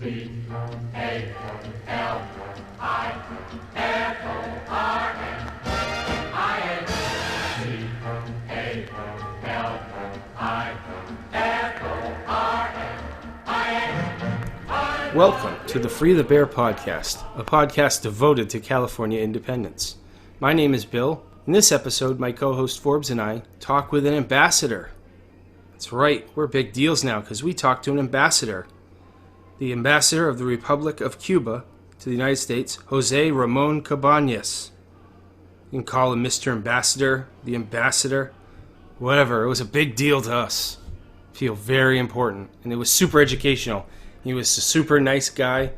Welcome to the Free the Bear podcast, a podcast devoted to California independence. My name is Bill. In this episode, my co-host Forbes and I talk with an ambassador. That's right, we're big deals now because we talked to an ambassador. The ambassador of the Republic of Cuba to the United States, Jose Ramon Cabanas. You can call him Mr. Ambassador, the ambassador, whatever. It was a big deal to us. I feel very important, and it was super educational. He was a super nice guy.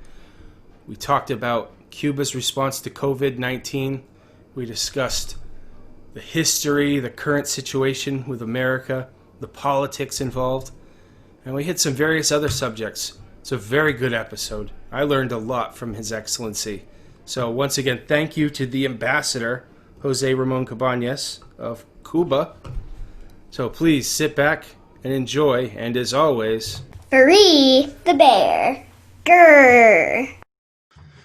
We talked about Cuba's response to COVID-19. We discussed the history, the current situation with America, the politics involved, and we hit some various other subjects. It's a very good episode. I learned a lot from His Excellency. So once again, thank you to the ambassador, Jose Ramon Cabanas of Cuba. So please sit back and enjoy, and as always, Free the bear. Grrr.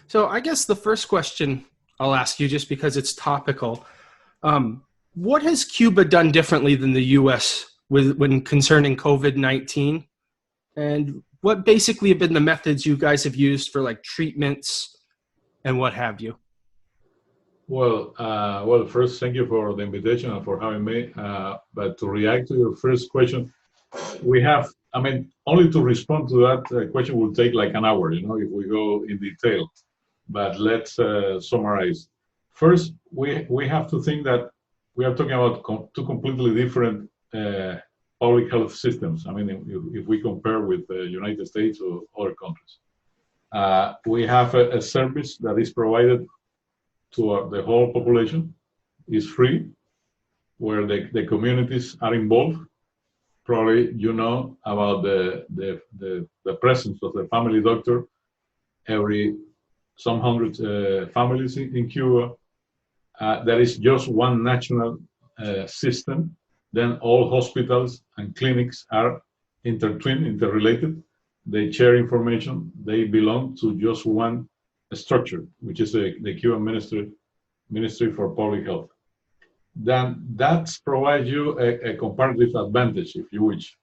So I guess the first question I'll ask you, just because it's topical, what has Cuba done differently than the U.S. when concerning COVID-19? And what basically have been the methods you guys have used for like treatments and what have you? Well, first, thank you for the invitation and for having me. But to react to your first question, only to respond to that question will take like an hour, if we go in detail. But let's summarize. First, we have to think that we are talking about two completely different public health systems. If we compare with the United States or other countries. We have a service that is provided to the whole population, is free, where the communities are involved. Probably you know about the presence of the family doctor every some hundred families in Cuba. There is just one national system. Then all hospitals and clinics are interrelated. They share information. They belong to just one structure, which is the Cuban Ministry for Public Health. Then that provides you a comparative advantage, if you wish,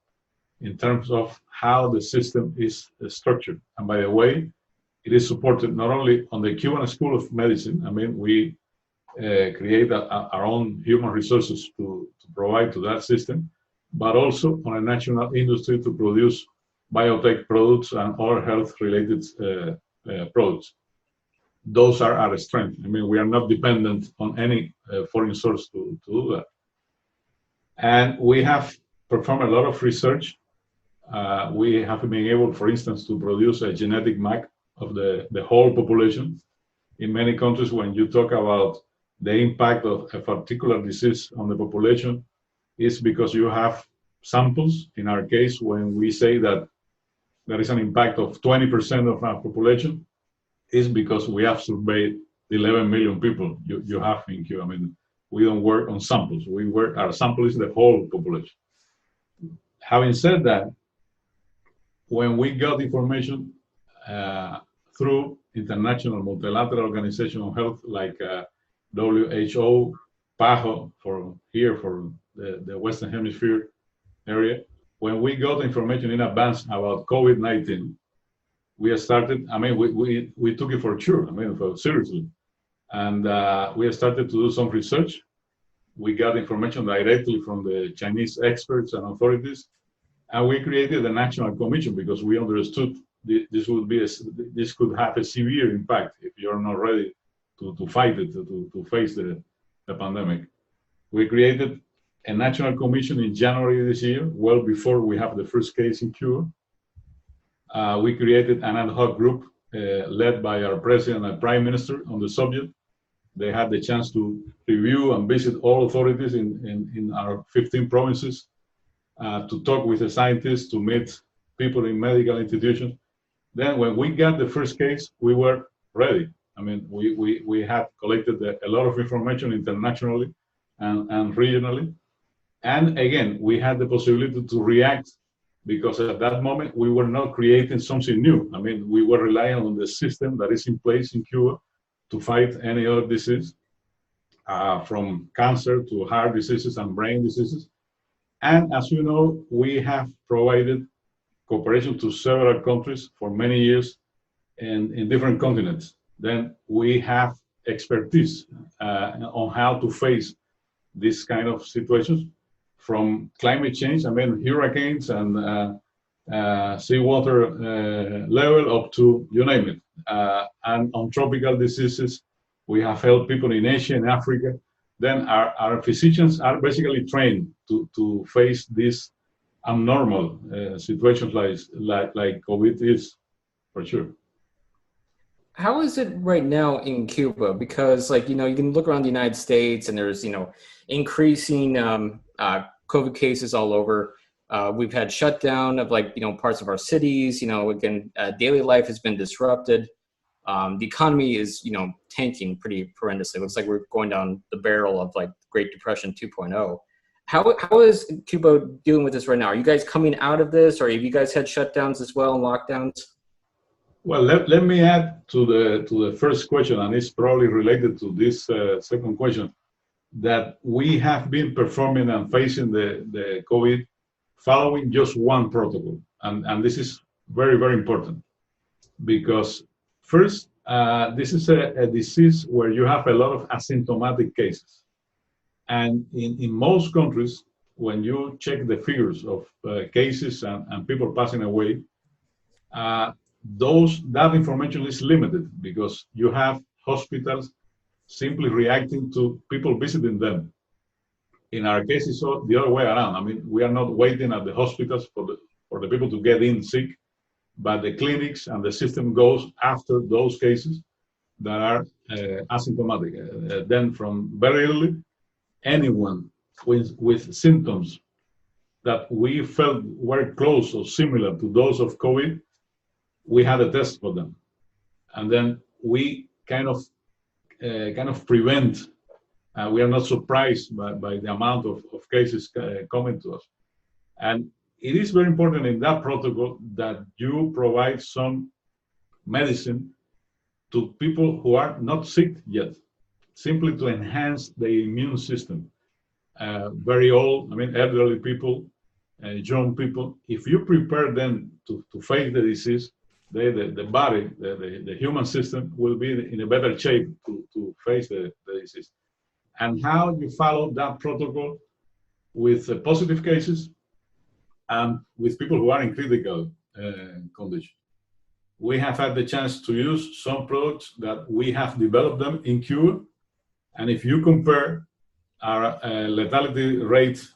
in terms of how the system is structured. And by the way, it is supported not only on the Cuban School of Medicine. We create our own human resources to provide to that system, but also on a national industry to produce biotech products and other health-related products. Those are our strength. We are not dependent on any foreign source to do that. And we have performed a lot of research. We have been able, for instance, to produce a genetic map of the whole population. In many countries, when you talk about the impact of a particular disease on the population, is because you have samples. In our case, when we say that there is an impact of 20% of our population, is because we have surveyed 11 million people you have in Cuba. We don't work on samples. Our sample is the whole population. Having said that, when we got information through international multilateral organization of health like WHO, PAHO for the Western Hemisphere area, when we got information in advance about COVID-19, we started, we took it for sure, for seriously. And we started to do some research. We got information directly from the Chinese experts and authorities. And we created a national commission because we understood this could have a severe impact if you're not ready to fight it, to face the pandemic. We created a national commission in January this year, well before we have the first case in Cuba. We created an ad hoc group led by our president and prime minister on the subject. They had the chance to review and visit all authorities in our 15 provinces, to talk with the scientists, to meet people in medical institutions. Then when we got the first case, we were ready. We had collected a lot of information internationally and regionally. And again, we had the possibility to react because at that moment we were not creating something new. I mean, we were relying on the system that is in place in Cuba to fight any other disease, from cancer to heart diseases and brain diseases. And as you know, we have provided cooperation to several countries for many years in different continents. Then we have expertise on how to face this kind of situations, from climate change, I mean, hurricanes and seawater level up to, you name it. And on tropical diseases, we have helped people in Asia and Africa. Then our physicians are basically trained to face these abnormal situations like COVID is, for sure. How is it right now in Cuba? Because, like, you can look around the United States and there's, increasing COVID cases all over. We've had shutdown of, like, parts of our cities. Again, daily life has been disrupted. The economy is, tanking pretty horrendously. It looks like we're going down the barrel of, like, Great Depression 2.0. How is Cuba dealing with this right now? Are you guys coming out of this, or have you guys had shutdowns as well and lockdowns? Well, let me add to the first question, and it's probably related to this second question, that we have been performing and facing the COVID following just one protocol. And this is very, very important, because first, this is a disease where you have a lot of asymptomatic cases. And in most countries, when you check the figures of cases and people passing away, that information is limited, because you have hospitals simply reacting to people visiting them. In our case, it's the other way around. I mean, we are not waiting at the hospitals for the people to get in sick, but the clinics and the system goes after those cases that are asymptomatic. Then from very early, anyone with symptoms that we felt were close or similar to those of COVID, we had a test for them, and then we kind of prevent. We are not surprised by the amount of cases coming to us, and it is very important in that protocol that you provide some medicine to people who are not sick yet, simply to enhance the immune system. Very old, I mean, elderly people, young people. If you prepare them to face the disease, the body, the human system will be in a better shape to face the disease. And how you follow that protocol with positive cases and with people who are in critical condition. We have had the chance to use some products that we have developed them in Cuba. And if you compare our lethality rate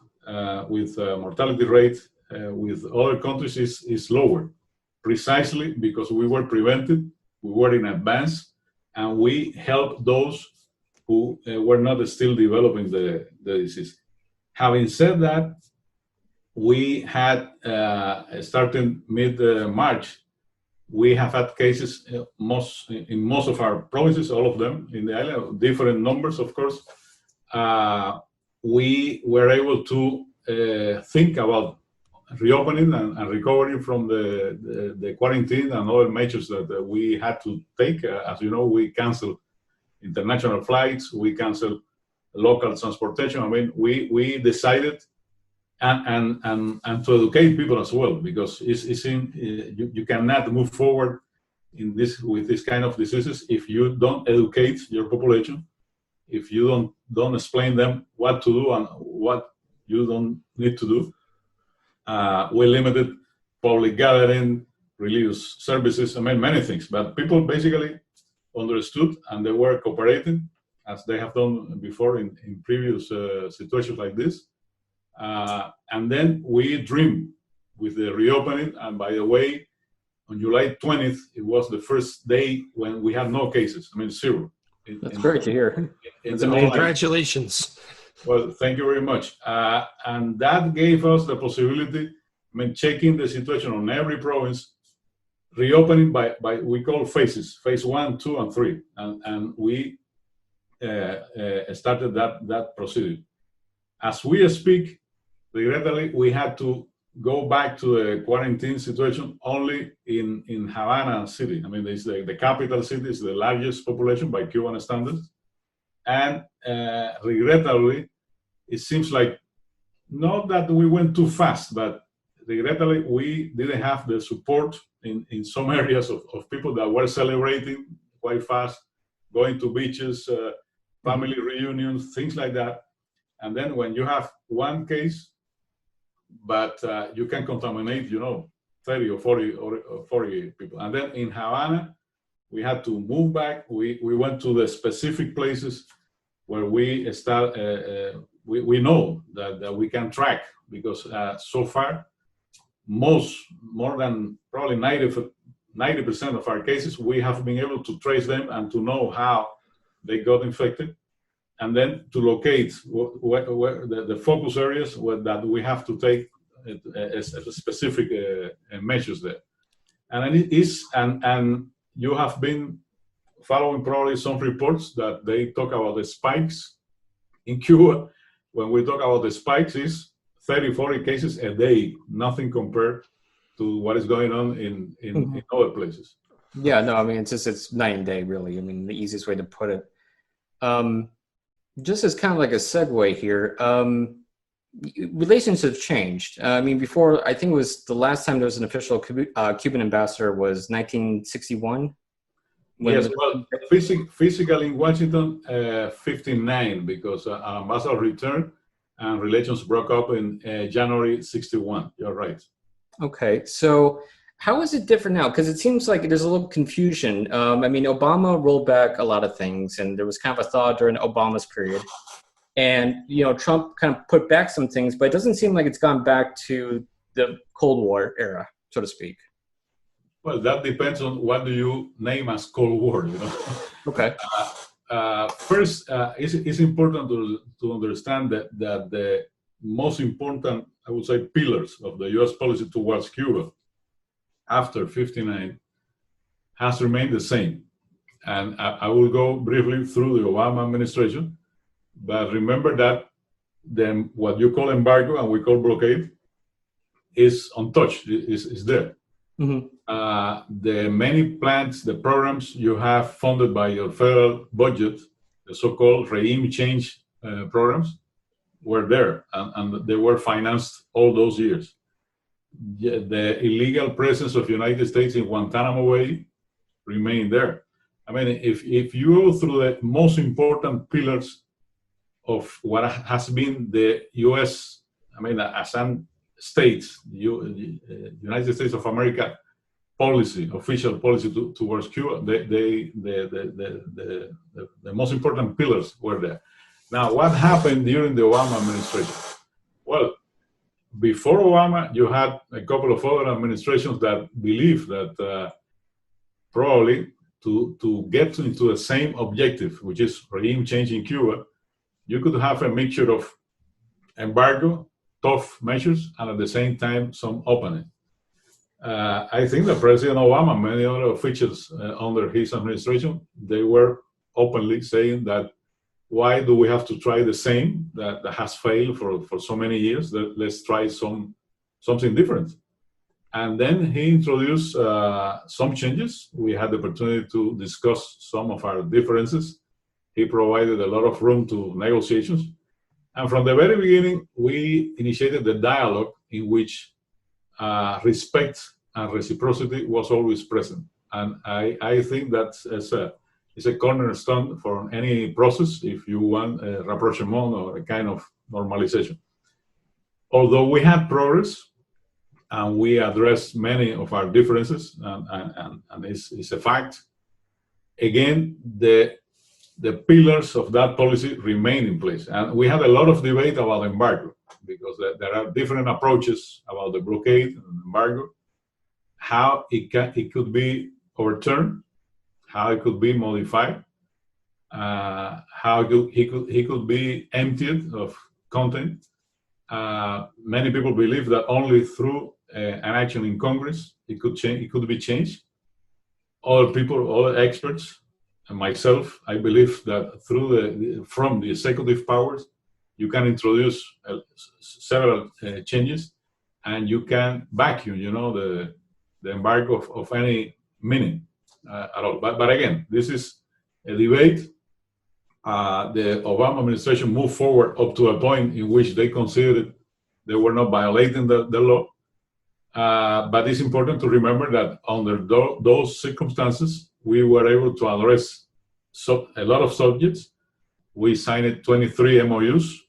with mortality rate with other countries, is lower. Precisely because we were prevented, we were in advance, and we helped those who were not still developing the disease. Having said that, we had, starting mid-March, we have had cases in most of our provinces, all of them in the island, different numbers, of course. We were able to think about reopening and recovering from the quarantine and other measures that we had to take. As you know, we canceled international flights, we canceled local transportation. I mean, we decided and to educate people as well, because you cannot move forward with this kind of diseases if you don't educate your population, if you don't explain them what to do and what you don't need to do. We limited public gathering, religious services, I mean, many things, but people basically understood and they were cooperating, as they have done before in previous situations like this. And then we dreamed with the reopening, and by the way, on July 20th, it was the first day when we had no cases, I mean, zero. That's great to hear. Congratulations. Well, thank you very much. And that gave us the possibility, I mean, checking the situation on every province, reopening by we call phases, phase 1, 2, and 3. And we started that procedure. As we speak, regrettably, we had to go back to the quarantine situation only in Havana city. I mean, it's the capital city, is the largest population by Cuban standards. And regrettably, it seems like not that we went too fast, but regrettably, we didn't have the support in some areas of people that were celebrating quite fast, going to beaches, family reunions, things like that. And then when you have one case, but you can contaminate, 30 or 40 people. And then in Havana, we had to move back. We went to the specific places where we start. We know that we can track, because so far, more than probably 90% of our cases, we have been able to trace them and to know how they got infected, and then to locate where the focus areas that we have to take as specific measures there. And it is, and you have been following probably some reports that they talk about the spikes in Cuba. When we talk about the spikes, is 30, 40 cases a day, nothing compared to what is going on in other places. Yeah, no, I mean, it's night and day, really. I mean, the easiest way to put it. Just as kind of like a segue here, relations have changed. I mean, before, I think it was the last time there was an official Cuban ambassador was 1961. Yes, well, physically in Washington, 59, because our ambassador returned and relations broke up in January 61. You're right. Okay, so how is it different now? Because it seems like there's a little confusion. I mean, Obama rolled back a lot of things, and there was kind of a thaw during Obama's period. And, Trump kind of put back some things, but it doesn't seem like it's gone back to the Cold War era, so to speak. Well, that depends on what do you name as Cold War, Okay. First, it's important to understand that the most important, I would say, pillars of the U.S. policy towards Cuba after 59 has remained the same. And I will go briefly through the Obama administration, but remember that what you call embargo and we call blockade is untouched, is there. Mm-hmm. The many plans, the programs you have funded by your federal budget, the so-called regime change programs, were there, and they were financed all those years. The illegal presence of the United States in Guantanamo Bay remained there. I mean, if you go through the most important pillars of what has been the U.S., I mean, as an state, the United States of America policy, official policy towards Cuba, the most important pillars were there. Now, what happened during the Obama administration? Well, before Obama, you had a couple of other administrations that believed that probably to get into the same objective, which is regime change in Cuba, you could have a mixture of embargo, tough measures, and at the same time, some opening. I think that President Obama and many other officials under his administration, they were openly saying that why do we have to try the same that has failed for so many years? Let's try something different. And then he introduced some changes. We had the opportunity to discuss some of our differences. He provided a lot of room to negotiations. And from the very beginning, we initiated the dialogue in which respect and reciprocity was always present. And I think that's it's a cornerstone for any process if you want a rapprochement or a kind of normalization. Although we had progress and we addressed many of our differences, and it's a fact, again, the pillars of that policy remain in place. And we had a lot of debate about embargo, because there are different approaches about the blockade and embargo, how it could be overturned, how it could be modified, how he could be emptied of content. Many people believe that only through an action in Congress it could be changed. Other people, other experts, and myself, I believe that from the executive powers, you can introduce several changes, and you can vacuum, the embargo of any meaning at all. But again, this is a debate. The Obama administration moved forward up to a point in which they considered they were not violating the law. But it's important to remember that under those circumstances, we were able to address a lot of subjects. We signed 23 MOUs,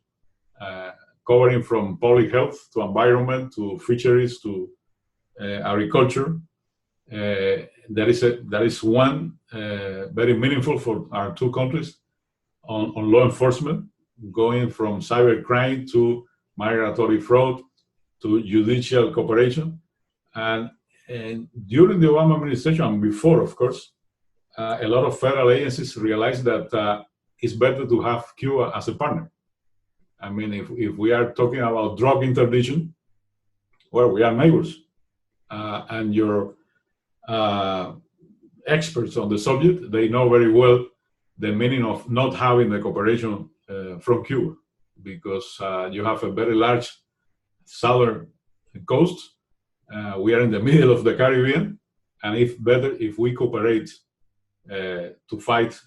covering from public health to environment to fisheries to agriculture. That is one very meaningful for our two countries on law enforcement, going from cybercrime to migratory fraud to judicial cooperation. And during the Obama administration, and before, of course, a lot of federal agencies realized that it's better to have Cuba as a partner. I mean, if we are talking about drug interdiction, well, we are neighbors. And your experts on the subject, they know very well the meaning of not having the cooperation from Cuba, because you have a very large southern coast. We are in the middle of the Caribbean, and if we cooperate to fight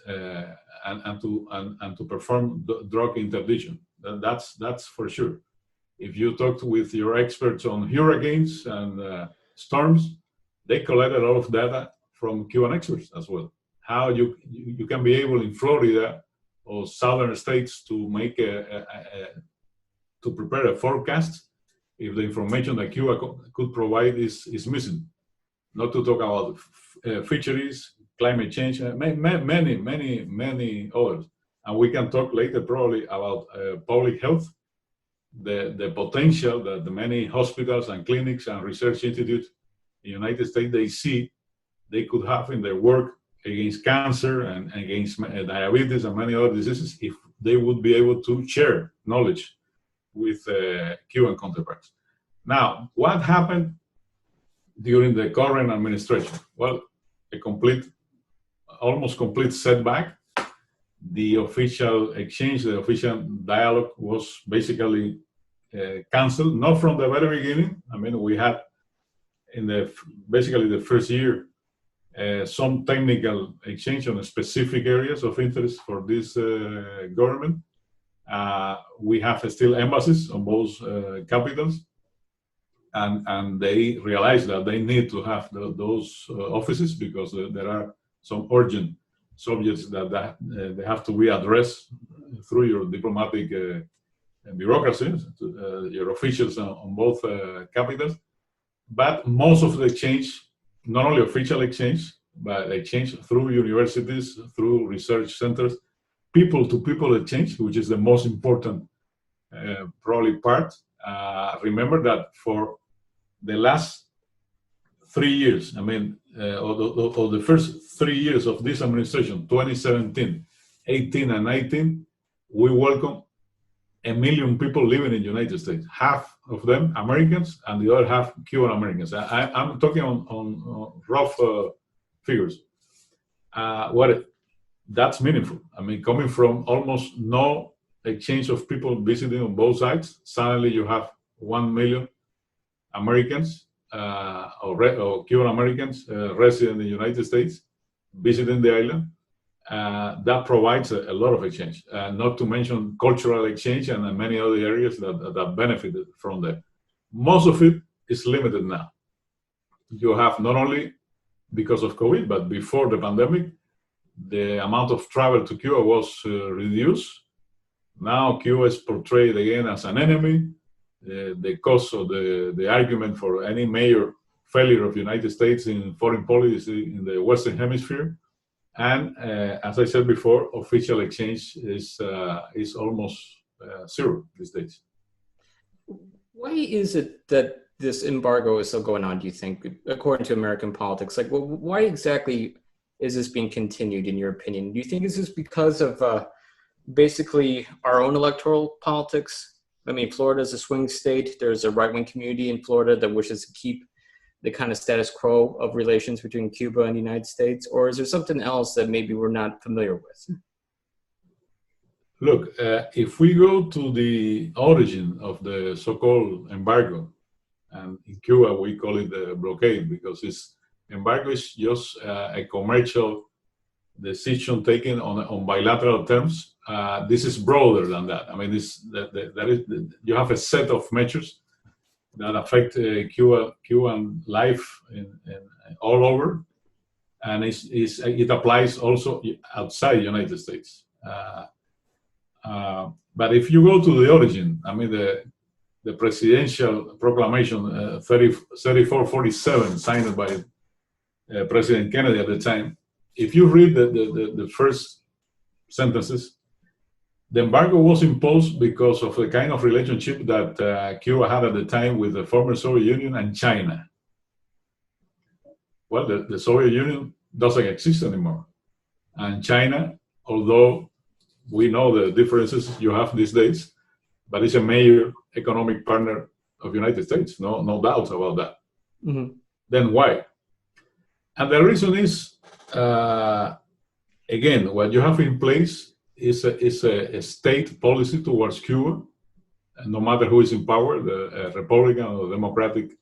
and to perform drug interdiction, that's for sure. If you talk with your experts on hurricanes and storms, they collect a lot of data from Cuban experts as well. How you can be able in Florida or southern states to make to prepare a forecast if the information that Cuba could provide is missing. Not to talk about fisheries, climate change, many others. And we can talk later probably about public health, the potential that the many hospitals and clinics and research institutes in the United States they could have in their work against cancer and against diabetes and many other diseases if they would be able to share knowledge with Cuban counterparts. Now, what happened during the current administration? Well, almost complete setback. The official exchange, the official dialogue was basically canceled, not from the very beginning. I mean, we had basically the first year some technical exchange on specific areas of interest for this government. We have still embassies on both capitals, and they realize that they need to have those offices because there are some urgent subjects that they have to be addressed through your diplomatic bureaucracy, your officials on both capitals. But most of the exchange, not only official exchange, but exchange through universities, through research centers, people-to-people exchange, which is the most important probably part. Remember that for the last 3 years, I mean, or the first 3 years of this administration, 2017, 18, and 19, we welcome 1 million people living in the United States. Half of them Americans, and the other half Cuban Americans. I'm talking on rough figures. That's meaningful. I mean, coming from almost no exchange of people visiting on both sides, suddenly you have 1 million Americans or Cuban Americans resident in the United States visiting the island. That provides a lot of exchange, not to mention cultural exchange and many other areas that benefited from that. Most of it is limited now. You have not only because of COVID, but before the pandemic, the amount of travel to Cuba was reduced. Now Cuba is portrayed again as an enemy. The cost of the argument for any major failure of the United States in foreign policy in the Western Hemisphere. And as I said before, official exchange is almost zero these days. Why is it that this embargo is still going on, do you think, according to American politics? Like, well, why exactly is this being continued, in your opinion? Do you think this is because of basically our own electoral politics? I mean, Florida is a swing state. There's a right-wing community in Florida that wishes to keep the kind of status quo of relations between Cuba and the United States? Or is there something else that maybe we're not familiar with? Look, if we go to the origin of the so-called embargo, And in Cuba, we call it the blockade because embargo is just a commercial decision taken on bilateral terms. This is broader than that. I mean, you have a set of measures that affect Cuban life all over, and it applies also outside the United States. But if you go to the origin, I mean, the presidential proclamation 3447 signed by President Kennedy at the time, if you read the first sentences, the embargo was imposed because of the kind of relationship that Cuba had at the time with the former Soviet Union and China. Well, the Soviet Union doesn't exist anymore. And China, although we know the differences you have these days, but it's a major economic partner of the United States, no doubt about that. Mm-hmm. Then why? And the reason is, again, what you have in place is a state policy towards Cuba, and no matter who is in power, the Republican or Democratic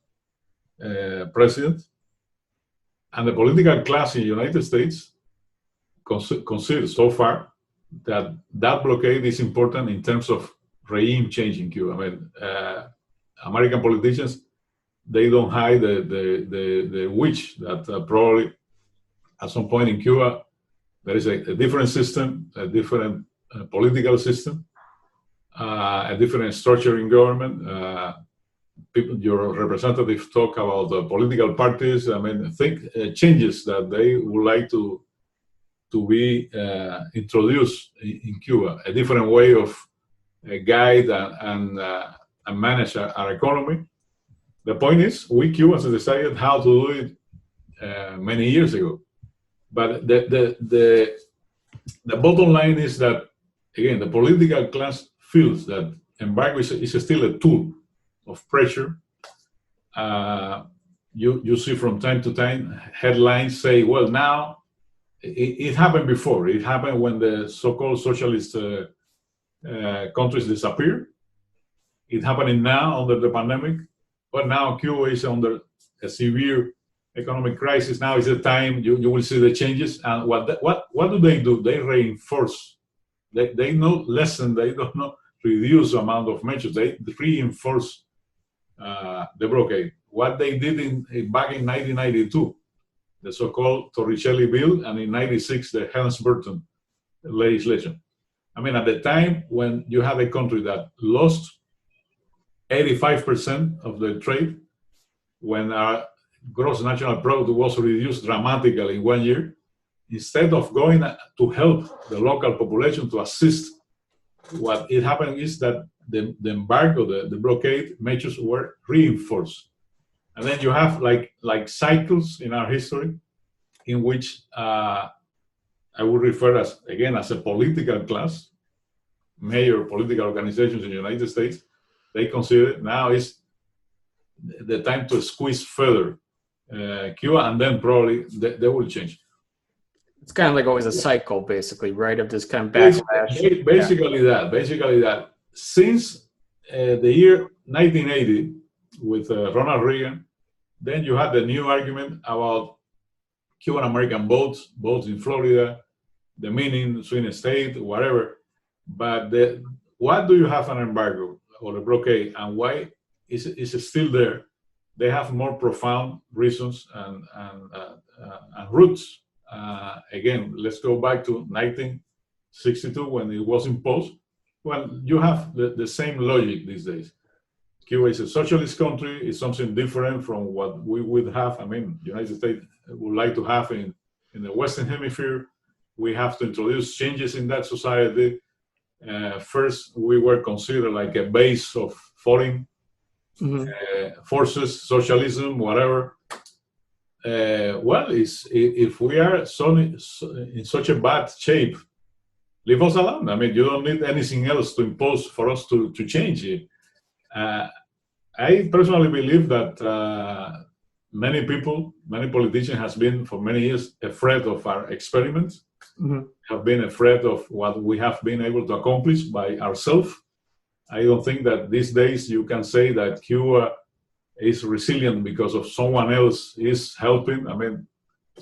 president. And the political class in the United States considers so far that blockade is important in terms of regime change in Cuba. I mean, American politicians, they don't hide the wish that probably at some point in Cuba there is a different system, a different political system, a different structure in government. Your representatives talk about political parties. I mean, think changes that they would like to be introduced in Cuba, a different way of guide and manage our economy. The point is, we Cubans decided how to do it many years ago. But the bottom line is that, again, the political class feels that embargo is still a tool of pressure. You see from time to time headlines say, well, now it happened before. It happened when the so-called socialist countries disappeared. It happening now under the pandemic, but now Cuba is under a severe economic crisis. Now is the time you will see the changes. And what do? They reinforce. They not lessen. They don't not reduce the amount of measures. They reinforce the blockade. What they did back in 1992, the so-called Torricelli bill, and in '96 the Helms-Burton legislation. I mean, at the time when you had a country that lost 85% of the trade, when our gross national product was reduced dramatically in 1 year, instead of going to help the local population to assist, what it happened is that the embargo, the blockade measures were reinforced. And then you have like cycles in our history in which I would refer as a political class, major political organizations in the United States, they consider now is the time to squeeze further Cuba, and then probably they will change. It's kind of like always a cycle, basically, right? Of this kind of backlash. Basically that. Since the year 1980, with Ronald Reagan, then you had the new argument about Cuban-American votes in Florida, the meaning, swing state, whatever. But what do you have an embargo or a blockade, and why is it still there? They have more profound reasons and roots. Again, let's go back to 1962 when it was imposed. Well, you have the same logic these days. Cuba is a socialist country. It's something different from what we would have. I mean, the United States would like to have in the Western Hemisphere. We have to introduce changes in that society. First, we were considered like a base of foreign forces, socialism, whatever. If we are in such a bad shape, leave us alone. I mean, you don't need anything else to impose for us to change it. I personally believe that many politicians has been for many years afraid of our experiments, have been afraid of what we have been able to accomplish by ourselves. I don't think that these days you can say that Cuba is resilient because of someone else is helping. I mean,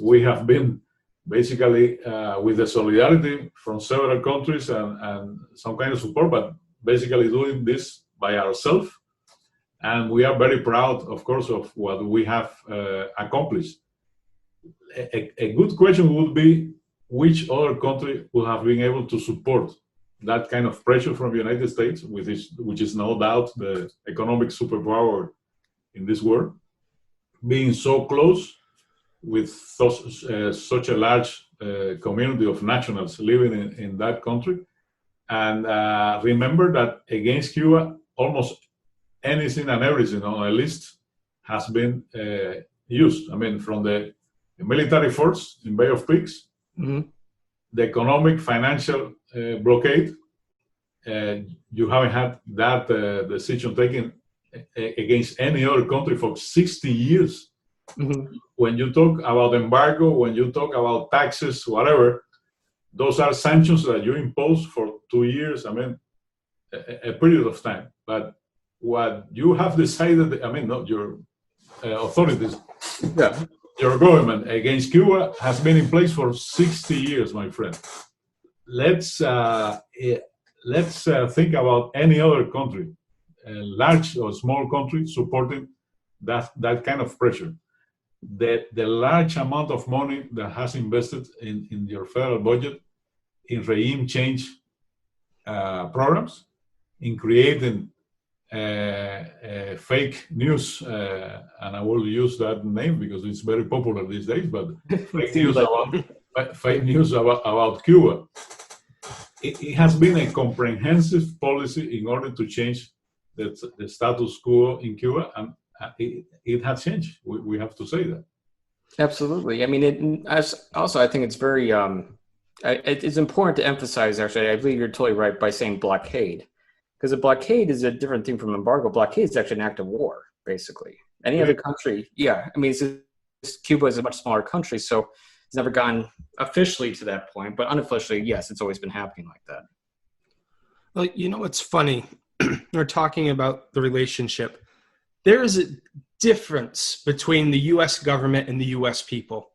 we have been basically with the solidarity from several countries and some kind of support, but basically doing this by ourselves. And we are very proud, of course, of what we have accomplished. A good question would be, which other country would have been able to support that kind of pressure from the United States, which is no doubt the economic superpower in this world, being so close with such a large community of nationals living in that country. And remember that against Cuba, almost anything and everything on a list has been used. I mean, from the military force in Bay of Pigs, the economic, financial blockade. You haven't had that decision taken against any other country for 60 years. When you talk about embargo, when you talk about taxes, whatever, those are sanctions that you impose for 2 years. I mean, a period of time. But what you have decided, I mean, not your authorities, your government against Cuba has been in place for 60 years, my friend. Let's think about any other country, a large or small country, supporting that kind of pressure. The large amount of money that has invested in your federal budget in regime change programs, in creating fake news, and I will use that name because it's very popular these days, but fake news about Cuba. It has been a comprehensive policy in order to change the status quo in Cuba, and it has changed. We have to say that. Absolutely. I mean, I think it's very, it's important to emphasize, actually, I believe you're totally right by saying blockade, because a blockade is a different thing from embargo. Blockade is actually an act of war, basically. Any other country, I mean, Cuba is a much smaller country, so it's never gone officially to that point, but unofficially, yes, it's always been happening like that. Well, you know what's funny? We're talking about the relationship. There is a difference between the U.S. government and the U.S. people.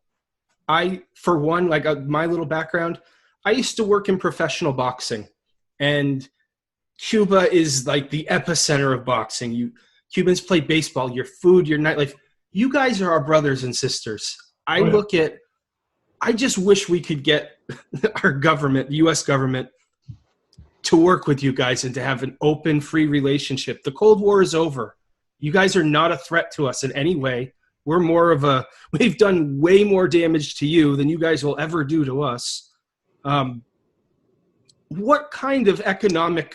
For one, like my little background, I used to work in professional boxing, and Cuba is like the epicenter of boxing. Cubans play baseball, your food, your nightlife. You guys are our brothers and sisters. I just wish we could get our government, the U.S. government, to work with you guys and to have an open, free relationship. The Cold War is over. You guys are not a threat to us in any way. We've done way more damage to you than you guys will ever do to us. What kind of economic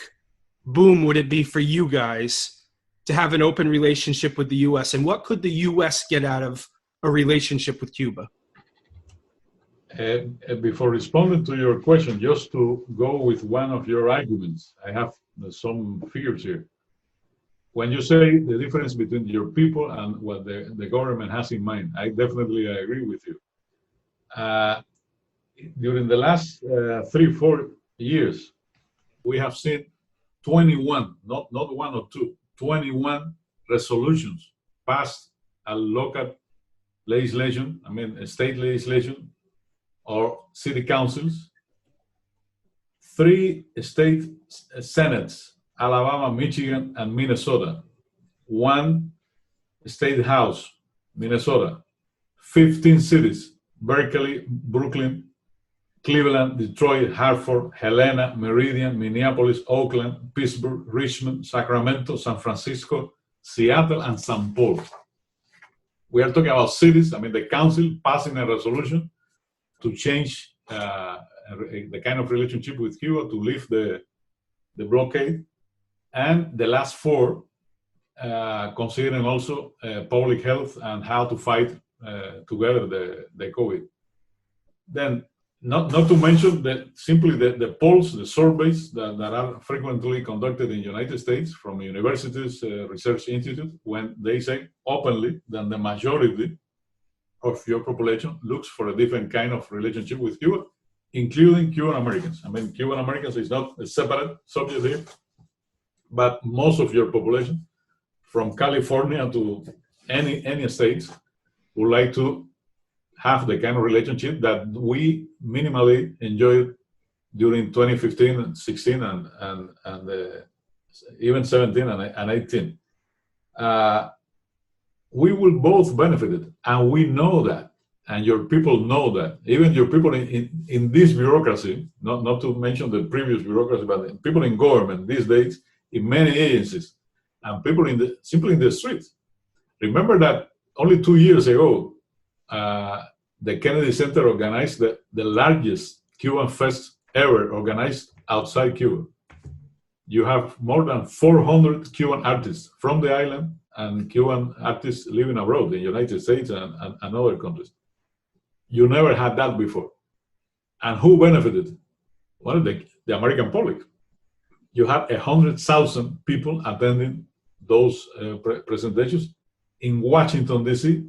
boom would it be for you guys to have an open relationship with the U.S.? And what could the U.S. get out of a relationship with Cuba? Before responding to your question, just to go with one of your arguments, I have some figures here. When you say the difference between your people and what the government has in mind, I definitely agree with you. During the last 3-4 years, we have seen 21, not one or two, 21 resolutions passed at local legislation, I mean state legislation, or city councils, 3 state senates, Alabama, Michigan, and Minnesota, 1 state house, Minnesota, 15 cities, Berkeley, Brooklyn, Cleveland, Detroit, Hartford, Helena, Meridian, Minneapolis, Oakland, Pittsburgh, Richmond, Sacramento, San Francisco, Seattle, and St. Paul. We are talking about cities, I mean the council passing a resolution to change the kind of relationship with Cuba, to lift the blockade, and the last 4 considering also public health and how to fight together the COVID. Then, not to mention that simply the polls, the surveys that are frequently conducted in the United States from universities, research institutes, when they say openly that the majority of your population looks for a different kind of relationship with Cuba, including Cuban Americans. I mean, Cuban Americans is not a separate subject here, but most of your population from California to any state would like to have the kind of relationship that we minimally enjoyed during 2015 and 16 and even 17 and 18. We will both benefit it, and we know that, and your people know that. Even your people in this bureaucracy, not to mention the previous bureaucracy, but people in government these days, in many agencies, and people simply in the streets. Remember that only 2 years ago, the Kennedy Center organized the largest Cuban fest ever organized outside Cuba. You have more than 400 Cuban artists from the island and Cuban artists living abroad in the United States and other countries. You never had that before. And who benefited? Well, the American public. You had 100,000 people attending those presentations in Washington, D.C.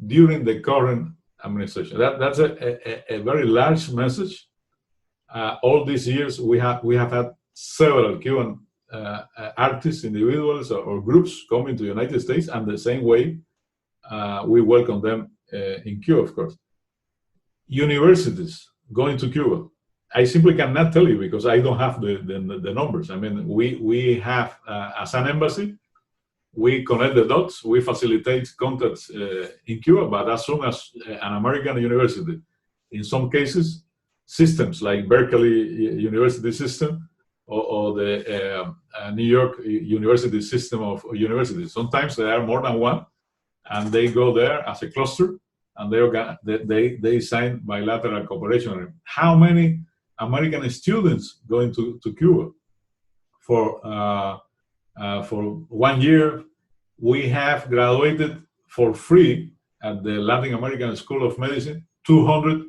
during the current administration. That's a very large message. All these years, we have had several Cuban artists, individuals, or groups coming to the United States, and the same way we welcome them in Cuba, of course. Universities going to Cuba. I simply cannot tell you because I don't have the numbers. I mean, we have, as an embassy, we connect the dots, we facilitate contacts in Cuba, but as soon as an American university, in some cases, systems like Berkeley University System or the New York University System of universities, sometimes there are more than one, and they go there as a cluster, and they sign bilateral cooperation. How many American students going to Cuba for 1 year? We have graduated for free at the Latin American School of Medicine 200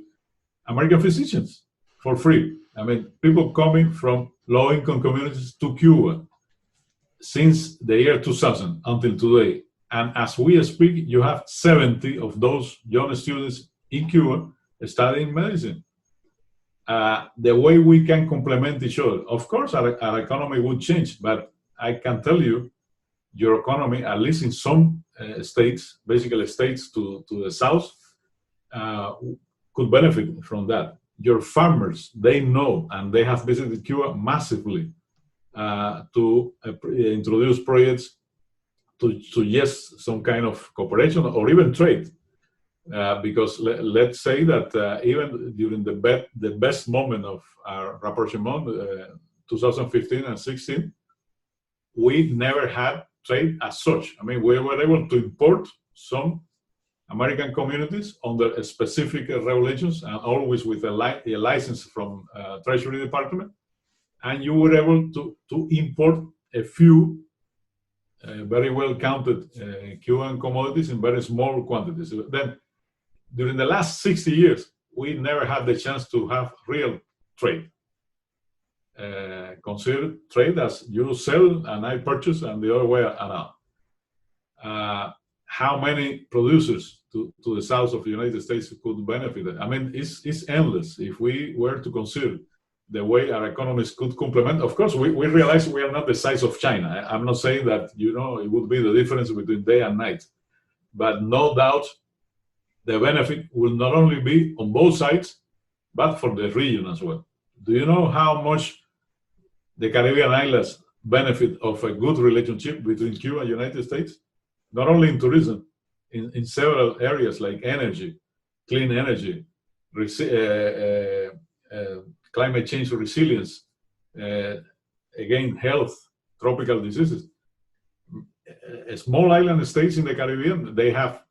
American physicians for free. I mean, people coming from low-income communities to Cuba since the year 2000 until today. And as we speak, you have 70 of those young students in Cuba studying medicine. The way we can complement each other, of course, our economy would change, but I can tell you, your economy, at least in some states, basically states to the south, could benefit from that. Your farmers, they know, and they have visited Cuba massively to introduce projects to yes, some kind of cooperation or even trade. Because let's say that even during the best moment of our rapprochement, 2015 and 16, we never had trade as such. I mean, we were able to import some American communities under specific regulations and always with a license from Treasury Department. And you were able to import a few very well counted Cuban commodities in very small quantities. Then, during the last 60 years, we never had the chance to have real trade. Consider trade as you sell and I purchase and the other way around. How many producers to the south of the United States could benefit? I mean, it's endless if we were to consider the way our economies could complement. Of course, we realize we are not the size of China. I'm not saying that, it would be the difference between day and night. But no doubt, the benefit will not only be on both sides, but for the region as well. Do you know how much the Caribbean islands benefit of a good relationship between Cuba and the United States? Not only in tourism, in several areas like energy, clean energy, climate change resilience, again, health, tropical diseases. Small island states in the Caribbean, they have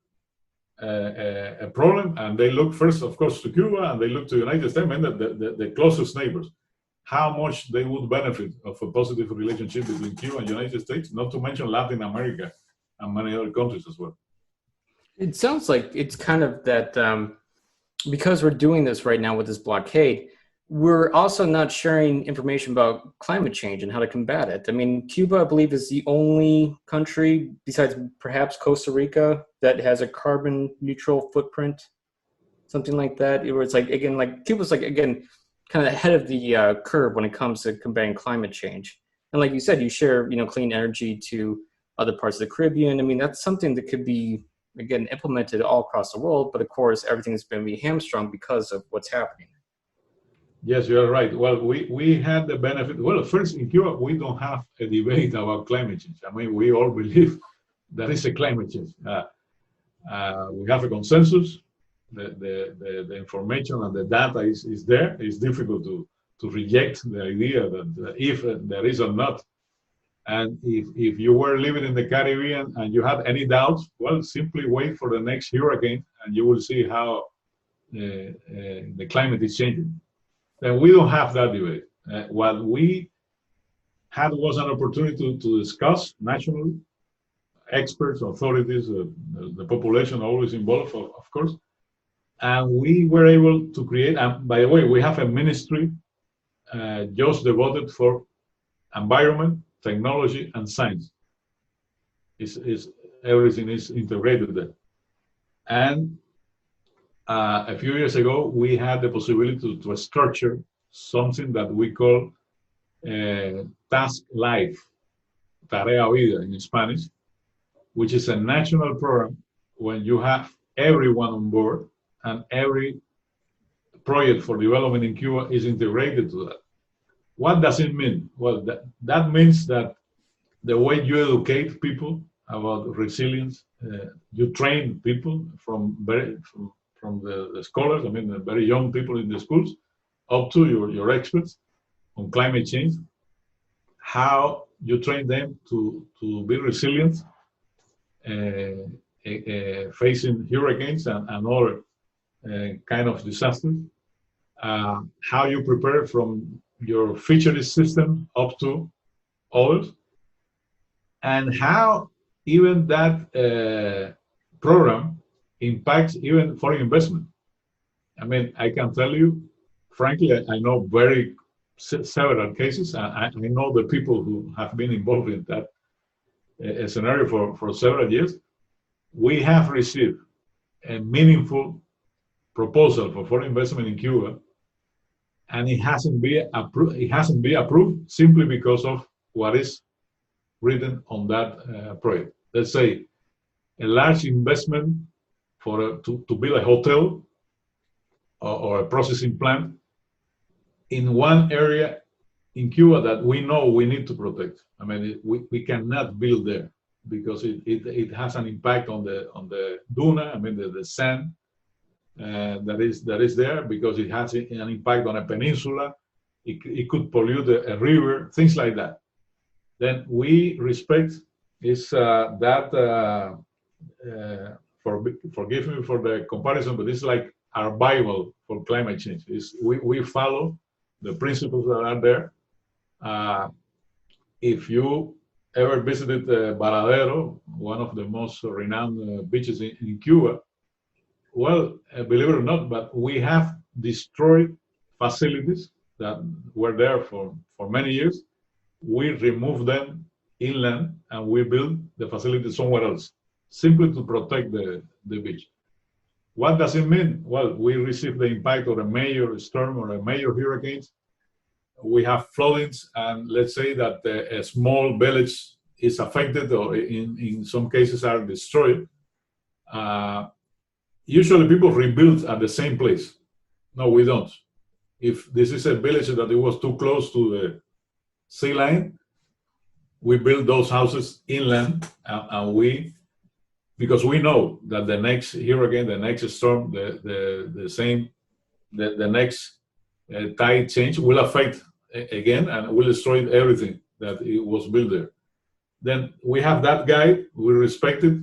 a problem, and they look first, of course, to Cuba, and they look to the United States, and the closest neighbors. How much they would benefit of a positive relationship between Cuba and the United States, not to mention Latin America and many other countries as well. It sounds like it's kind of that because we're doing this right now with this blockade, we're also not sharing information about climate change and how to combat it. I mean, Cuba, I believe, is the only country besides perhaps Costa Rica that has a carbon neutral footprint, something like that. Where it's like, again, like Cuba's like, again, kind of ahead of the curve when it comes to combating climate change. And like you said, you share, clean energy to other parts of the Caribbean. I mean, that's something that could be, again, implemented all across the world, but of course, everything's going to be hamstrung because of what's happening. Yes, you are right. Well, we had the benefit. Well, first, in Cuba, we don't have a debate about climate change. I mean, we all believe that it's a climate change. We have a consensus. The information and the data is there. It's difficult to reject the idea that if there is or not. And if you were living in the Caribbean and you had any doubts, well, simply wait for the next hurricane and you will see how the climate is changing. Then we don't have that debate. What we had was an opportunity to discuss nationally, experts, authorities, the population always involved, of course. And we were able to create, and by the way, we have a ministry just devoted for environment, technology, and science. Everything is integrated there. And a few years ago, we had the possibility to structure something that we call Task Life, Tarea Vida in Spanish, which is a national program when you have everyone on board and every project for development in Cuba is integrated to that. What does it mean? Well, that means that the way you educate people about resilience, you train people from the scholars, I mean, the very young people in the schools, up to your experts on climate change, how you train them to be resilient, facing hurricanes and other kind of disasters, how you prepare from your fisheries system up to others, and how even that program impacts even foreign investment. I mean, I can tell you, frankly, I know several cases. I know the people who have been involved in that scenario for several years. We have received a meaningful proposal for foreign investment in Cuba, and it hasn't been approved. It hasn't been approved simply because of what is written on that project. Let's say a large investment to build a hotel or a processing plant in one area in Cuba that we know we need to protect. I mean, we cannot build there because it has an impact on the duna. I mean, the sand that is there, because it has an impact on a peninsula. It could pollute a river, things like that. Then we respect forgive me for the comparison, but it's like our Bible for climate change. We follow the principles that are there. If you ever visited Varadero, one of the most renowned beaches in Cuba, well, believe it or not, but we have destroyed facilities that were there for many years. We removed them inland and we built the facility somewhere else, simply to protect the beach. What does it mean? Well, we receive the impact of a major storm or a major hurricane. We have floodings, and let's say that a small village is affected, or in some cases are destroyed. Usually people rebuild at the same place. No, we don't. If this is a village that it was too close to the sea line, we build those houses inland, and because we know that the next hurricane, the next storm, the next tide change will affect again and will destroy everything that it was built there. Then we have that guide, we respect it,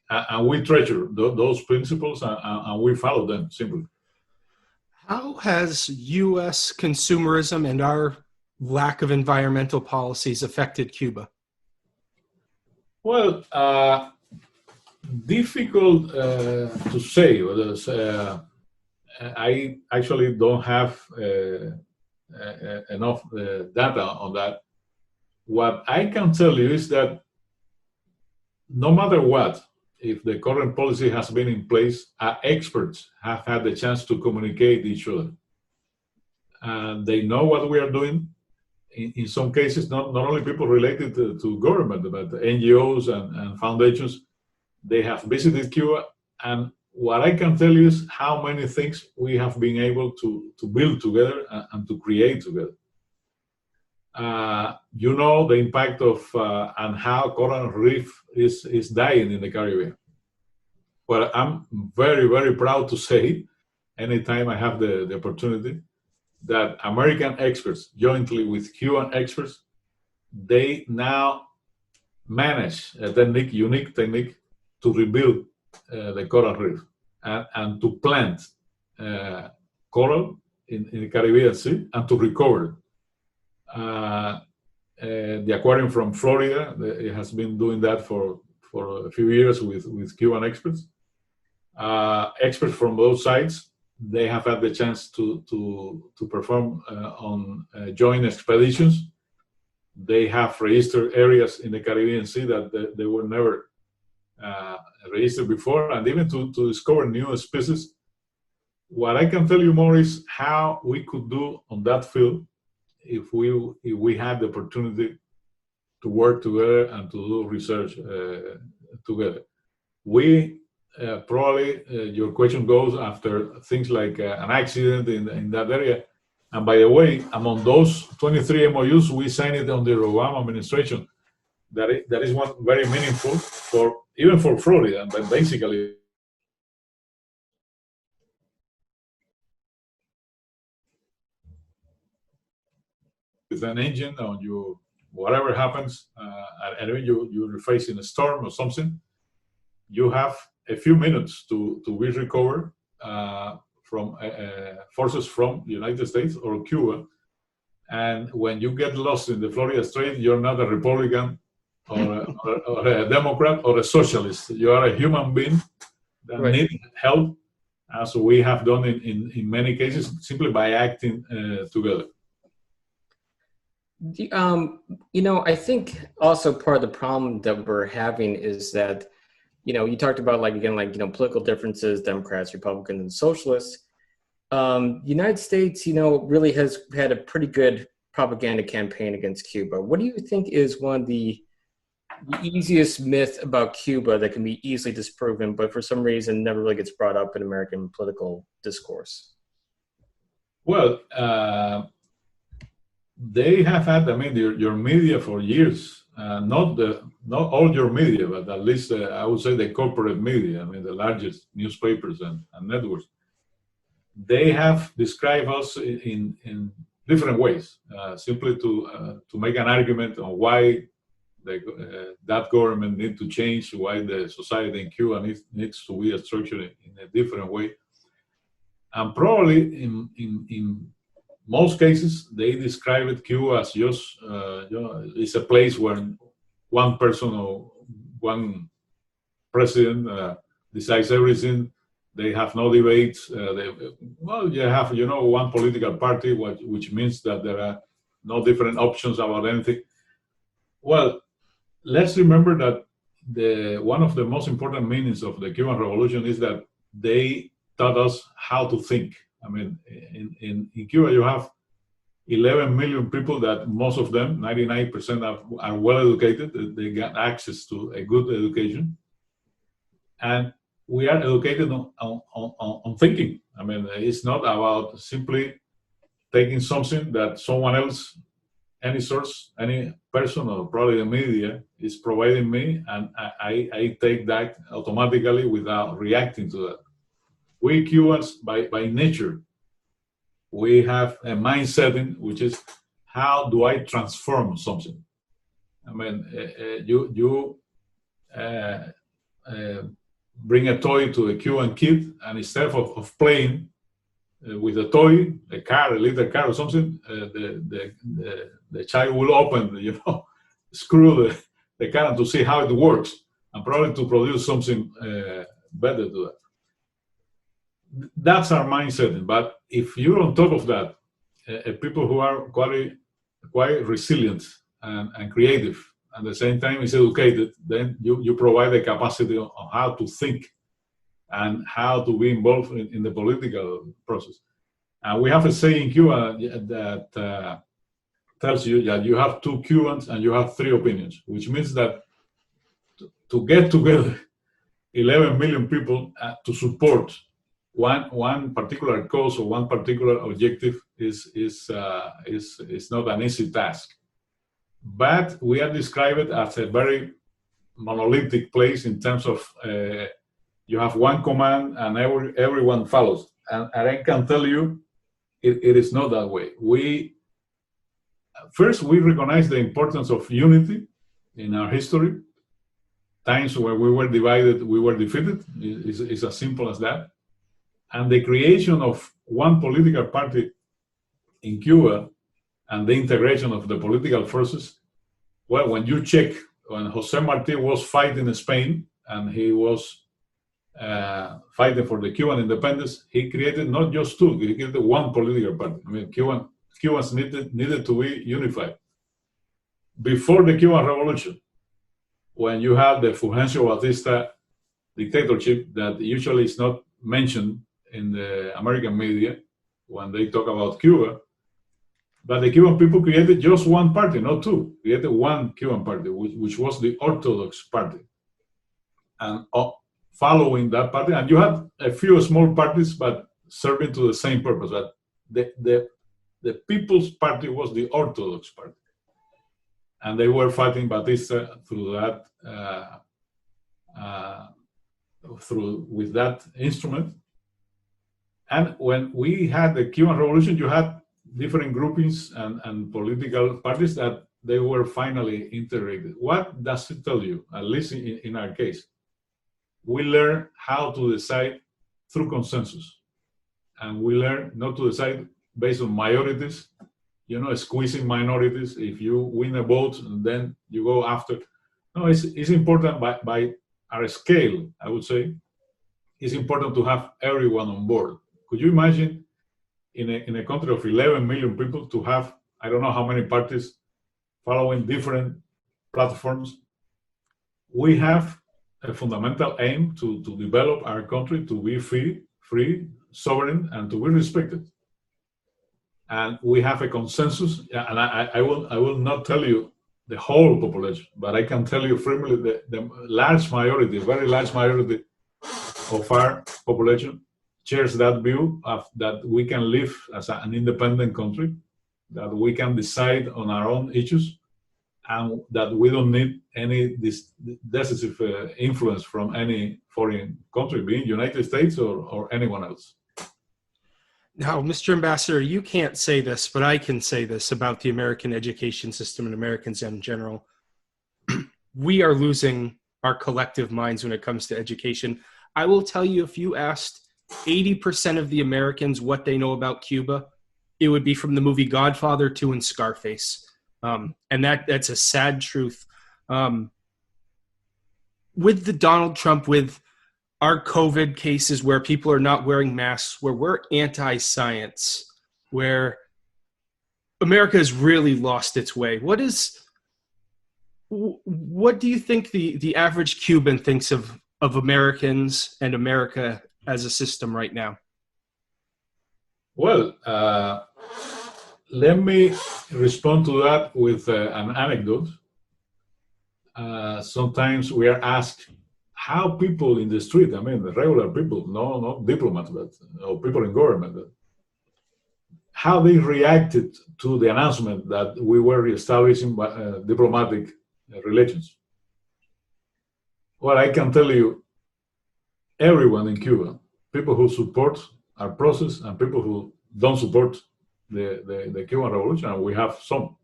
and we treasure those principles, and we follow them simply. How has U.S. consumerism and our lack of environmental policies affected Cuba? Well, difficult to say. I actually don't have enough data on that. What I can tell you is that no matter what, if the current policy has been in place, experts have had the chance to communicate each other. And they know what we are doing. in some cases, not only people related to government, but NGOs and foundations, they have visited Cuba. And what I can tell you is how many things we have been able to build together and to create together. You know the impact of and how coral reef is dying in the Caribbean. Well, I'm very, very proud to say, anytime I have the opportunity, that American experts, jointly with Cuban experts, they now manage a technique, unique technique, to rebuild the coral reef and to plant coral in the Caribbean Sea and to recover it. The aquarium from Florida, it has been doing that for a few years with Cuban experts. Experts from both sides, they have had the chance to perform on joint expeditions. They have registered areas in the Caribbean Sea that they were never registered before, and even to discover new species. What I can tell you more is how we could do on that field if we had the opportunity to work together and to do research together. We probably, your question goes after things like an accident in that area. And by the way, among those 23 MOUs, we signed it under the Obama administration. That is one very meaningful even for Florida, but basically with an engine on you, whatever happens, and when you're facing a storm or something, you have a few minutes to be recovered from forces from the United States or Cuba. And when you get lost in the Florida Strait, you're not a Republican or a Democrat or a socialist. You are a human being that needs help, as we have done in many cases, simply by acting together. I think also part of the problem that we're having is that, you talked about political differences, Democrats, Republicans, and socialists. United States, really has had a pretty good propaganda campaign against Cuba. What do you think is one of the easiest myth about Cuba that can be easily disproven, but for some reason never really gets brought up in American political discourse? Well, they have had, your media for years, not all your media, but at least I would say the corporate media, the largest newspapers and networks, they have described us in different ways, simply to make an argument on why that government needs to change, why the society in Cuba needs to be structured in a different way. And probably in most cases, they describe Cuba as just, it's a place where one person or one president decides everything. They have no debates. You have, one political party, which means that there are no different options about anything. Well, let's remember that one of the most important meanings of the Cuban Revolution is that they taught us how to think. In Cuba, you have 11 million people that most of them, 99%, are well educated. They got access to a good education. And we are educated on thinking. It's not about simply taking something that someone else, any source, any person, or probably the media is providing me, and I take that automatically without reacting to that. We Cubans, by nature, we have a mindset which is, how do I transform something? You bring a toy to a Cuban kid, and instead of playing with a toy, a little car or something, the child will open, screw the car to see how it works, and probably to produce something better to that. That's our mindset. But if you're on top of that, people who are quite resilient and creative, at the same time is educated, then you provide the capacity on how to think and how to be involved in the political process. And we have a saying in Cuba that tells you that you have two Cubans and you have three opinions, which means that to get together 11 million people to support one particular cause or one particular objective is not an easy task. But we are described as a very monolithic place in terms of you have one command and everyone follows. And I can tell you, it is not that way. First, we recognize the importance of unity in our history. Times where we were divided, we were defeated. It's as simple as that. And the creation of one political party in Cuba and the integration of the political forces, well, when you check, when Jose Marti was fighting in Spain and he was fighting for the Cuban independence, he created not just two, he created one political party. I mean, Cubans needed to be unified. Before the Cuban Revolution, when you have the Fulgencio Batista dictatorship that usually is not mentioned in the American media when they talk about Cuba, but the Cuban people created just one party, not two, created one Cuban party, which was the Orthodox Party. And following that party, and you had a few small parties, but serving to the same purpose. But the People's Party was the Orthodox Party. And they were fighting Batista through that, with that instrument. And when we had the Cuban Revolution, you had different groupings and political parties that they were finally integrated. What does it tell you? At least in our case, we learn how to decide through consensus. And we learn not to decide based on majorities, squeezing minorities. If you win a vote, then you go after. No, it's important by our scale, I would say. It's important to have everyone on board. Could you imagine in a country of 11 million people to have, I don't know how many parties following different platforms? We have a fundamental aim to develop our country to be free, sovereign, and to be respected. And we have a consensus, and I will not tell you the whole population, but I can tell you firmly the large majority, very large majority of our population shares that view of that we can live as an independent country, that we can decide on our own issues, and that we don't need any decisive influence from any foreign country, being United States or anyone else. Now, Mr. Ambassador, you can't say this, but I can say this about the American education system and Americans in general. We are losing our collective minds when it comes to education. I will tell you, if you asked 80% of the Americans what they know about Cuba, it would be from the movie Godfather 2 and Scarface. And that's a sad truth. With the Donald Trump, with our COVID cases where people are not wearing masks, where we're anti-science, where America has really lost its way. What do you think the average Cuban thinks of Americans and America as a system right now? Well, let me respond to that with an anecdote. Sometimes we are asked how people in the street, I mean, the regular people, not diplomats, but or people in government, how they reacted to the announcement that we were reestablishing diplomatic relations. Well, I can tell you, everyone in Cuba, people who support our process and people who don't support the Cuban Revolution, and we have some,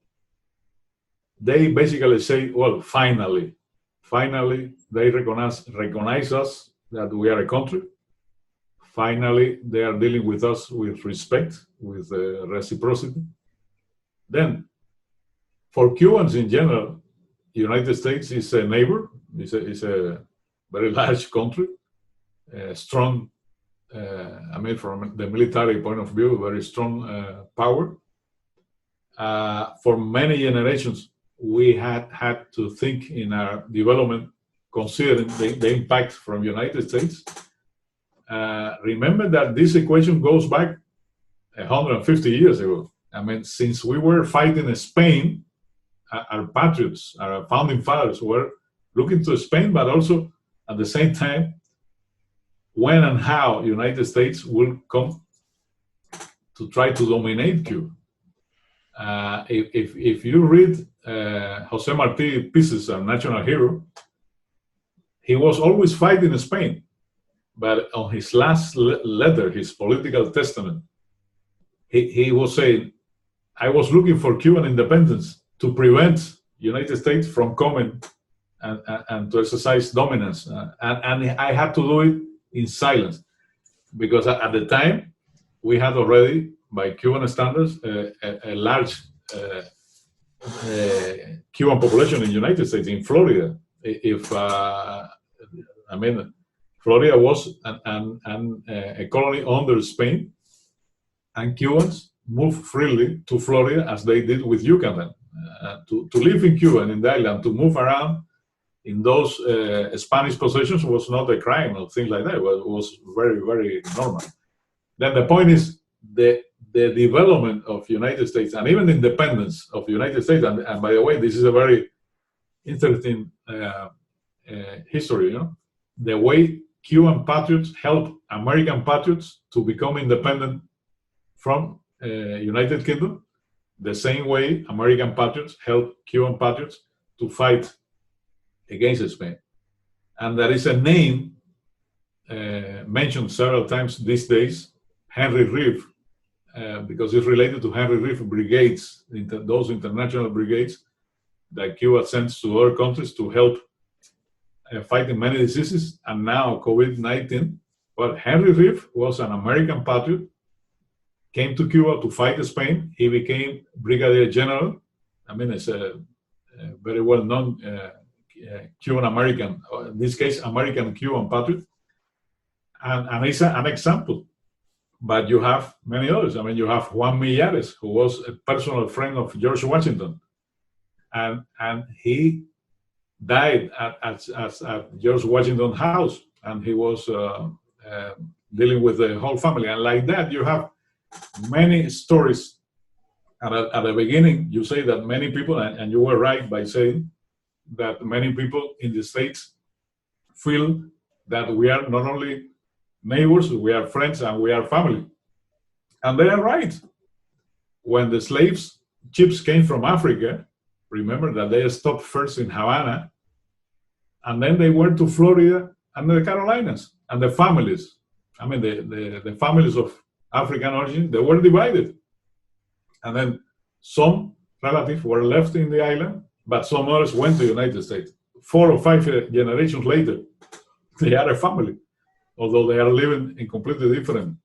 they basically say, well, finally, they recognize us that we are a country. Finally, they are dealing with us with respect, with reciprocity. Then, for Cubans in general, the United States is a neighbor, is a very large country, strong, I mean, from the military point of view, very strong power. For many generations, we had to think in our development, considering the impact from the United States. Remember that this equation goes back 150 years ago, I mean, since we were fighting Spain, our patriots, our founding fathers were looking to Spain, but also at the same time, when and how United States will come to try to dominate Cuba. If you read Jose Marti Piz's national hero, he was always fighting Spain, but on his last letter, his political testament, he was saying, I was looking for Cuban independence to prevent United States from coming and to exercise dominance. And I had to do it in silence, because at the time, we had already, by Cuban standards, a large Cuban population in the United States, in Florida. Florida was a colony under Spain, and Cubans moved freely to Florida as they did with Yucatan. To live in Cuba and in the island, to move around in those Spanish possessions was not a crime or things like that. It was very, very normal. Then the point is the development of United States and even independence of the United States. And by the way, this is a very interesting history. You know, the way Cuban patriots helped American patriots to become independent from United Kingdom, the same way American patriots helped Cuban patriots to fight against Spain. And there is a name mentioned several times these days, Henry Reeve, because it's related to Henry Reeve brigades, those international brigades that Cuba sends to other countries to help fighting many diseases, and now COVID-19. But Henry Reeve was an American patriot, came to Cuba to fight Spain. He became brigadier general. I mean, it's a very well-known Cuban-American, in this case, American-Cuban patriot. And it's an example. But you have many others. I mean, you have Juan Millares, who was a personal friend of George Washington. And he died at George Washington's house, and he was dealing with the whole family. And like that, you have many stories. And at the beginning, you say that many people, and you were right by saying that many people in the States feel that we are not only neighbors, we are friends, and we are family. And they are right. When the slaves ships came from Africa, remember that they stopped first in Havana, and then they went to Florida and the Carolinas, and the families, I mean, the families of African origin, they were divided. And then some relatives were left in the island, but some others went to the United States. 4 or 5 generations later, they are a family, although they are living in completely different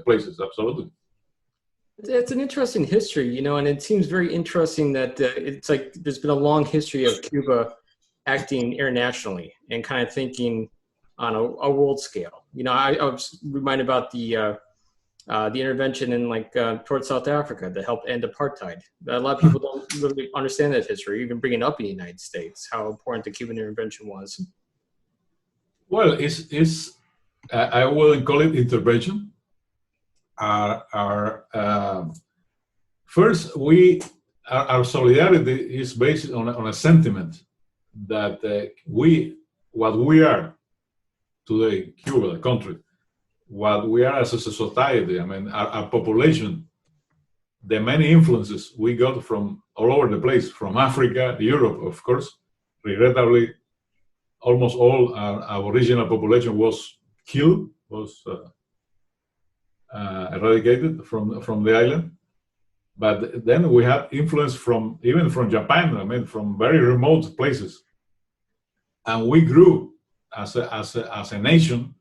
places, absolutely. It's an interesting history, you know, and it seems very interesting that it's like there's been a long history of Cuba acting internationally and kind of thinking on a world scale. You know, I was reminded about the intervention in towards South Africa that helped end apartheid. A lot of people don't really understand that history, even bring it up in the United States, how important the Cuban intervention was. Well, I wouldn't call it intervention. First, our solidarity is based on a sentiment that what we are today, Cuba, the country, what we are as a society, I mean, our population, the many influences we got from all over the place, from Africa, Europe, of course. Regrettably, almost all our original population was killed, was eradicated from the island. But then we had influence even from Japan, I mean, from very remote places. And we grew as a nation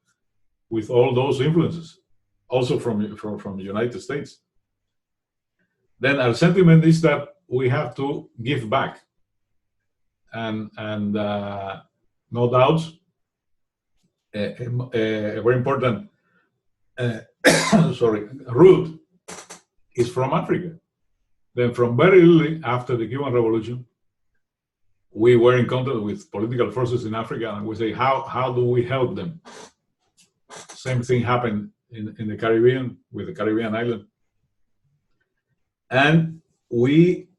with all those influences, also from the United States. Then our sentiment is that we have to give back. And no doubt, a very important root is from Africa. Then from very early after the Cuban Revolution, we were in contact with political forces in Africa, and we say, how do we help them? Same thing happened in the Caribbean, with the Caribbean island. And we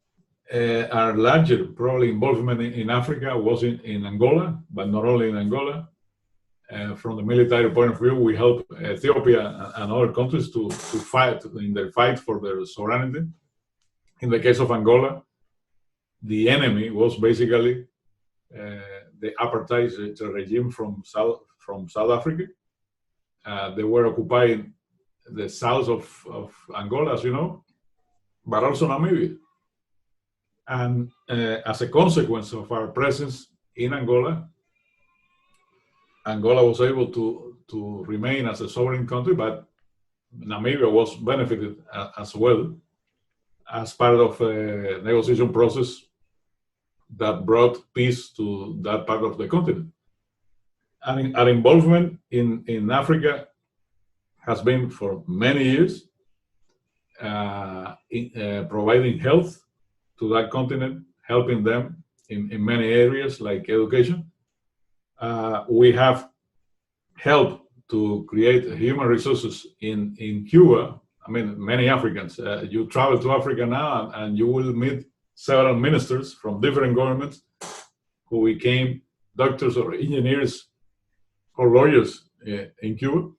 our larger probably involvement in Africa was in Angola, but not only in Angola. From the military point of view, we help Ethiopia and other countries to fight in their fight for their sovereignty. In the case of Angola, the enemy was basically the apartheid regime from South Africa. They were occupying the south of Angola, as you know, but also Namibia. And as a consequence of our presence in Angola, Angola was able to remain as a sovereign country, but Namibia was benefited as well as part of a negotiation process that brought peace to that part of the continent. And our involvement in Africa has been for many years, providing health to that continent, helping them in many areas like education. We have helped to create human resources in Cuba. I mean, many Africans. You travel to Africa now and you will meet several ministers from different governments who became doctors or engineers or lawyers in Cuba.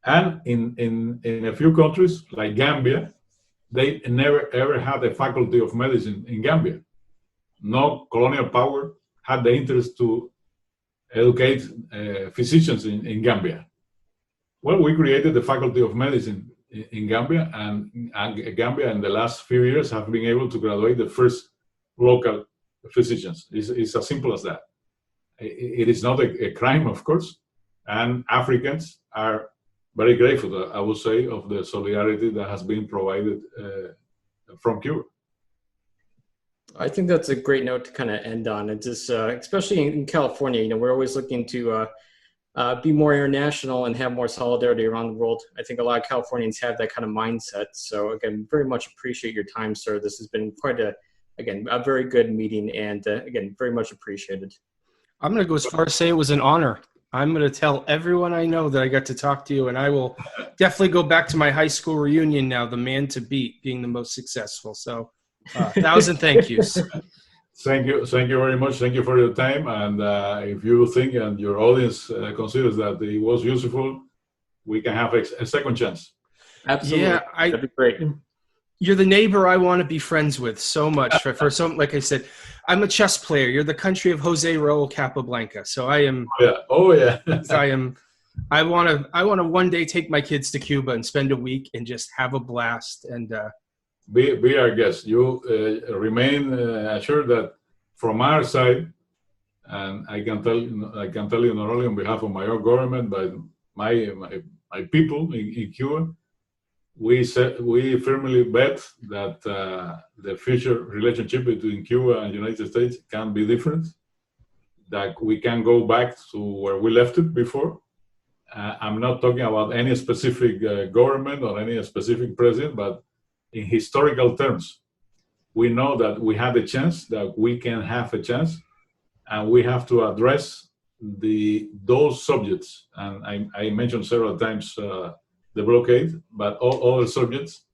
And in a few countries like Gambia, they never ever had a faculty of medicine in Gambia. No colonial power had the interest to educate physicians in Gambia. Well, we created the faculty of medicine in Gambia, and Gambia in the last few years have been able to graduate the first local physicians. It's as simple as that. It is not a crime, of course, and Africans are very grateful, I would say, of the solidarity that has been provided from Cuba. I think that's a great note to kind of end on. It's just, especially in California, you know, we're always looking to be more international and have more solidarity around the world. I think a lot of Californians have that kind of mindset. So again, very much appreciate your time, sir. This has been quite a very good meeting, and again, very much appreciated. I'm going to go as far as say it was an honor. I'm going to tell everyone I know that I got to talk to you, and I will definitely go back to my high school reunion now, the man to beat, being the most successful. So 1,000 thank yous. Thank you very much. Thank you for your time. And if you think and your audience considers that it was useful, we can have a second chance. Absolutely. Yeah, that'd be great. You're the neighbor I want to be friends with so much. For some, like I said, I'm a chess player. You're the country of Jose Raul Capablanca. So I am. Yeah. Oh yeah. I want to one day take my kids to Cuba and spend a week and just have a blast. And be our guest. You remain assured that from our side, and I can tell you not only on behalf of my own government, but my people in Cuba. We firmly bet that the future relationship between Cuba and the United States can be different, that we can go back to where we left it before. I'm not talking about any specific government or any specific president, but in historical terms, we know that we had a chance, that we can have a chance, and we have to address those subjects. And I mentioned several times the blockade, but all other subjects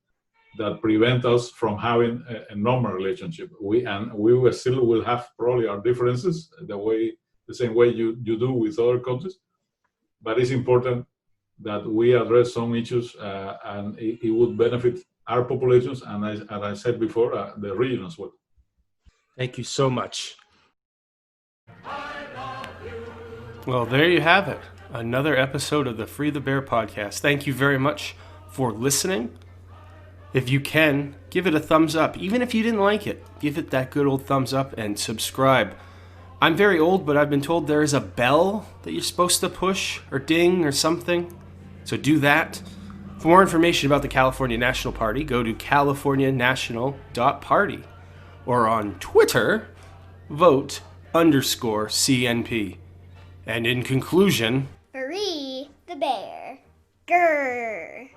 that prevent us from having a normal relationship. We will still have probably our differences, the same way you do with other countries, but it's important that we address some issues, and it would benefit our populations, and as I said before, the region as well. thank you so much. Well, there you have it. Another episode of the Free the Bear podcast. Thank you very much for listening. If you can, give it a thumbs up. Even if you didn't like it, give it that good old thumbs up and subscribe. I'm very old, but I've been told there is a bell that you're supposed to push or ding or something. So do that. For more information about the California National Party, go to californianational.party or on Twitter, vote_CNP. And in conclusion, Free the bear. Grrr.